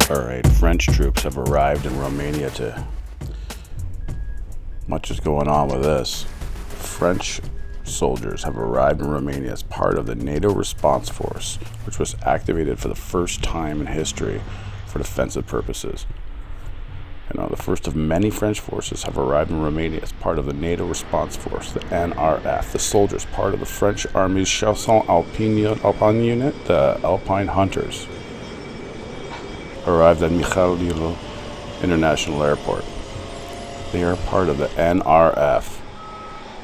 Alright, French troops have arrived in Romania to... Much is going on with this. French soldiers have arrived in Romania as part of the NATO Response Force, which was activated for the first time in history for defensive purposes. The first of many French forces have arrived in Romania as part of the NATO Response Force, the NRF. The soldiers, part of the French Army's Chasseurs Alpine unit, the Alpine Hunters, arrived at Mihail International Airport. They are part of the NRF,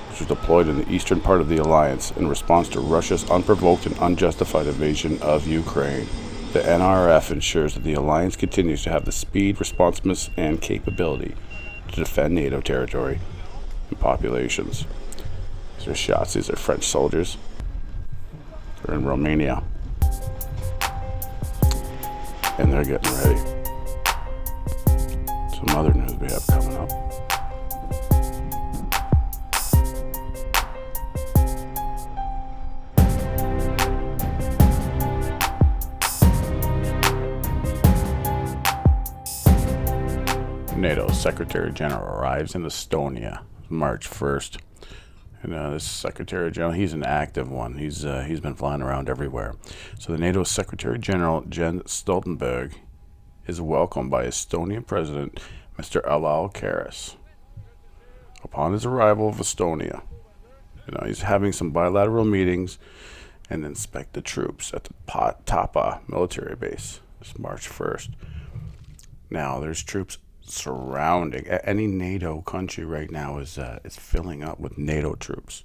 which was deployed in the eastern part of the alliance in response to Russia's unprovoked and unjustified invasion of Ukraine. The NRF ensures that the alliance continues to have the speed, responsiveness, and capability to defend NATO territory and populations. These are shots. These are French soldiers. They're in Romania. And they're getting ready. Some other news we have coming up. NATO Secretary General arrives in Estonia March 1st. And this Secretary General, he's an active one. He's been flying around everywhere. So the NATO Secretary General Jens Stoltenberg is welcomed by Estonian President Mr. Alar Karis. Upon his arrival of Estonia, he's having some bilateral meetings and inspect the troops at the Tapa military base this March 1st. Now there's troops surrounding any NATO country right now is filling up with NATO troops.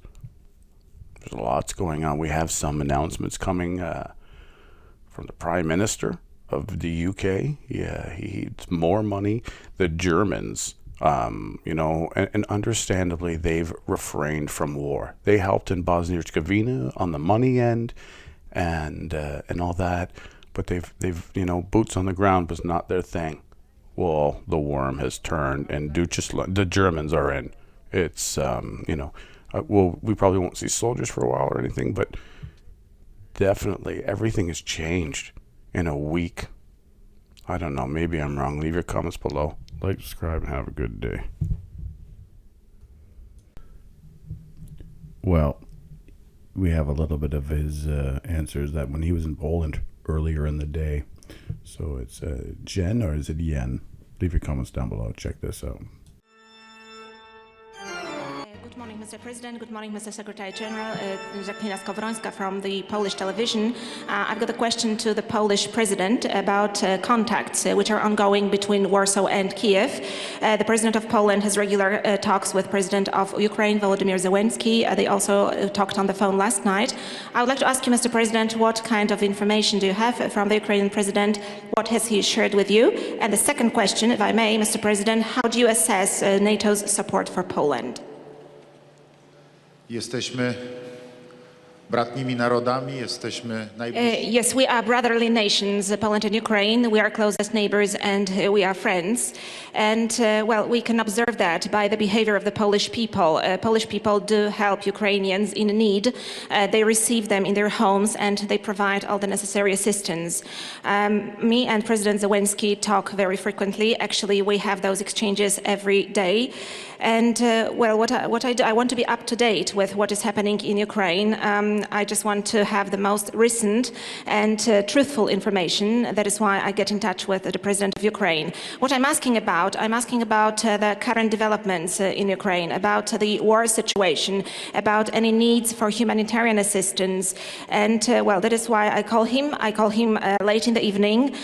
There's lots going on. We have some announcements coming from the Prime Minister of the UK. Yeah, he needs more money. The Germans, and understandably, they've refrained from war. They helped in Bosnia-Herzegovina on the money end and all that, but they've boots on the ground was not their thing. Well, the worm has turned, and the Germans are in. It's, we probably won't see soldiers for a while or anything, but definitely everything has changed in a week. I don't know. Maybe I'm wrong. Leave your comments below. Like, subscribe, and have a good day. Well, we have a little bit of his answers that when he was in Poland earlier in the day. So it's Jen, or is it Yen? Leave your comments down below. Check this out. Good morning, Mr. President. Good morning, Mr. Secretary General. Jacqueline Skowrońska from the Polish television. I've got a question to the Polish President about contacts which are ongoing between Warsaw and Kiev. The President of Poland has regular talks with President of Ukraine, Volodymyr Zelensky. They also talked on the phone last night. I would like to ask you, Mr. President, what kind of information do you have from the Ukrainian President? What has he shared with you? And the second question, if I may, Mr. President, how do you assess NATO's support for Poland? Jesteśmy bratnimi narodami, jesteśmy najbliżsi. Yes, we are brotherly nations, Poland and Ukraine. We are closest neighbors and we are friends. And, we can observe that by the behavior of the Polish people. Polish people do help Ukrainians in need. They receive them in their homes and they provide all the necessary assistance. Me and President Zelensky talk very frequently. Actually, we have those exchanges every day. And, what I do, I want to be up to date with what is happening in Ukraine. I just want to have the most recent and truthful information. That is why I get in touch with the President of Ukraine. What I'm asking about the current developments in Ukraine, about the war situation, about any needs for humanitarian assistance. And, that is why I call him. I call him late in the evening,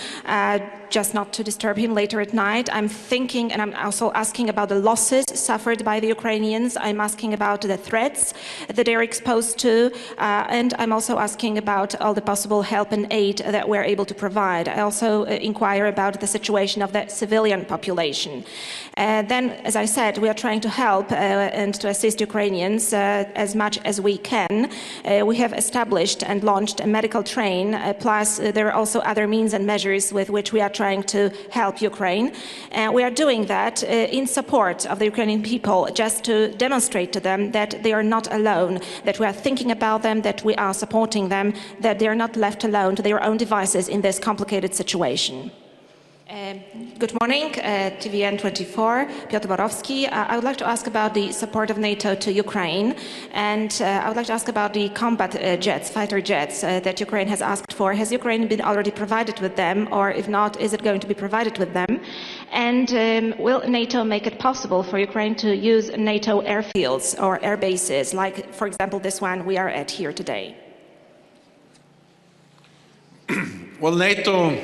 just not to disturb him later at night. I'm thinking, and I'm also asking about the losses suffered by the Ukrainians. I'm asking about the threats that they're exposed to, and I'm also asking about all the possible help and aid that we're able to provide. I also inquire about the situation of the civilian population. Then, as I said, we are trying to help and to assist Ukrainians as much as we can. We have established and launched a medical train, plus there are also other means and measures with which we are trying to help Ukraine. We are doing that in support of the Ukrainian people, just to demonstrate to them that they are not alone, that we are thinking about them, that we are supporting them, that they are not left alone to their own devices in this complicated situation. Good morning, TVN24, Piotr Borowski. I would like to ask about the support of NATO to Ukraine, and I would like to ask about the combat jets, fighter jets that Ukraine has asked for. Has Ukraine been already provided with them, or if not, is it going to be provided with them? And will NATO make it possible for Ukraine to use NATO airfields or air bases, like, for example, this one we are at here today? Well, NATO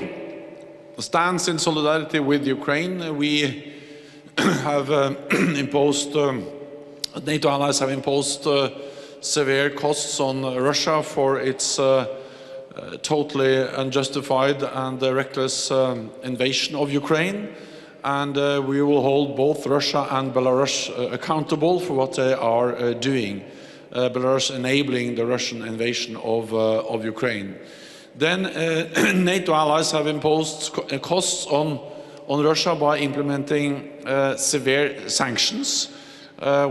stands in solidarity with Ukraine. We have imposed, NATO allies have imposed severe costs on Russia for its totally unjustified and reckless invasion of Ukraine. And we will hold both Russia and Belarus accountable for what they are doing. Belarus enabling the Russian invasion of Ukraine. Then NATO allies have imposed costs on Russia by implementing severe sanctions.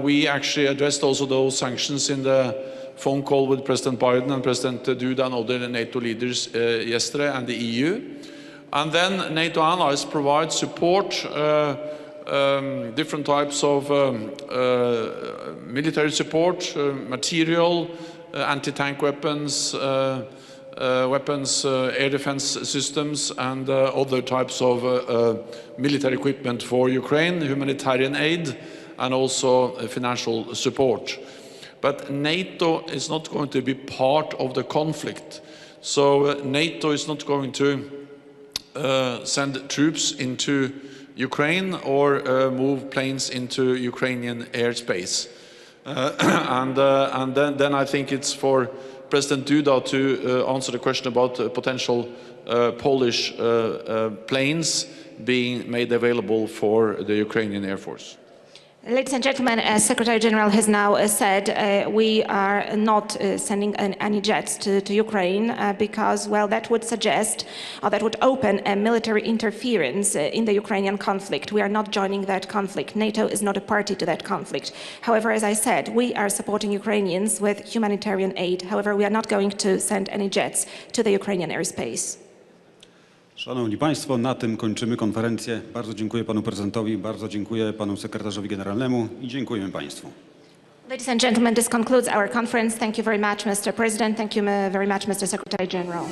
We actually addressed also those sanctions in the phone call with President Biden and President Duda and other NATO leaders yesterday, and the EU. And then NATO allies provide support, different types of military support, material, anti-tank weapons, air defense systems, and other types of military equipment for Ukraine, humanitarian aid, and also financial support. But NATO is not going to be part of the conflict. So NATO is not going to send troops into Ukraine or move planes into Ukrainian airspace. And then I think it's for President Duda to answer the question about potential Polish planes being made available for the Ukrainian Air Force. Ladies and gentlemen, as Secretary General has now said, we are not sending any jets to Ukraine because, well, that would suggest, or that would open a military interference in the Ukrainian conflict. We are not joining that conflict. NATO is not a party to that conflict. However, as I said, we are supporting Ukrainians with humanitarian aid. However, we are not going to send any jets to the Ukrainian airspace. Szanowni Państwo, na tym kończymy konferencję. Bardzo dziękuję Panu Prezydentowi, bardzo dziękuję Panu Sekretarzowi Generalnemu i dziękujemy Państwu. Ladies and gentlemen, this concludes our conference. Thank you very much, Mr. President. Thank you very much, Mr. Secretary General.